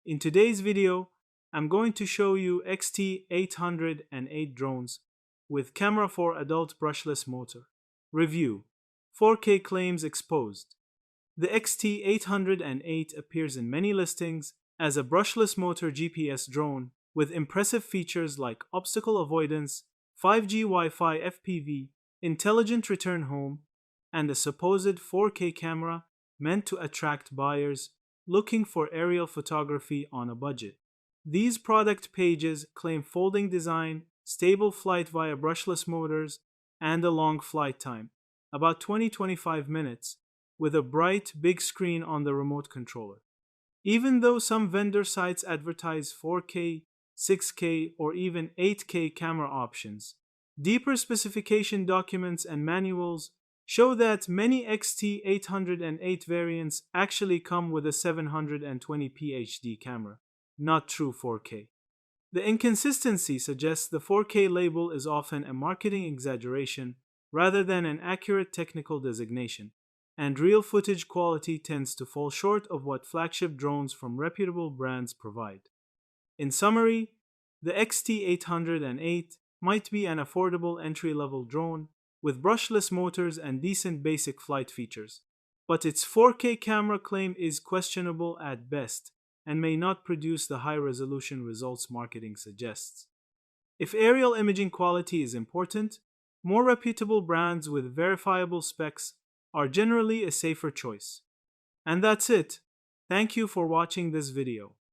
In today's video, I'm going to show you XT808 drones with camera for adult brushless motor. Review: 4K claims exposed. The XT808 appears in many listings as a brushless motor GPS drone with impressive features like obstacle avoidance, 5G Wi-Fi FPV, intelligent return home, and a supposed 4K camera meant to attract buyers looking for aerial photography on a budget. These product pages claim folding design, stable flight via brushless motors, and a long flight time, about 20-25 minutes, with a bright, big screen on the remote controller. Even though some vendor sites advertise 4K, 6K, or even 8K camera options, deeper specification documents and manuals show that many XT808 variants actually come with a 720p HD camera, not true 4K. The inconsistency suggests the 4K label is often a marketing exaggeration rather than an accurate technical designation, and real footage quality tends to fall short of what flagship drones from reputable brands provide. In summary, the XT808 might be an affordable entry-level drone with brushless motors and decent basic flight features, but its 4K camera claim is questionable at best and may not produce the high-resolution results marketing suggests. If aerial imaging quality is important, more reputable brands with verifiable specs are generally a safer choice. And that's it. Thank you for watching this video.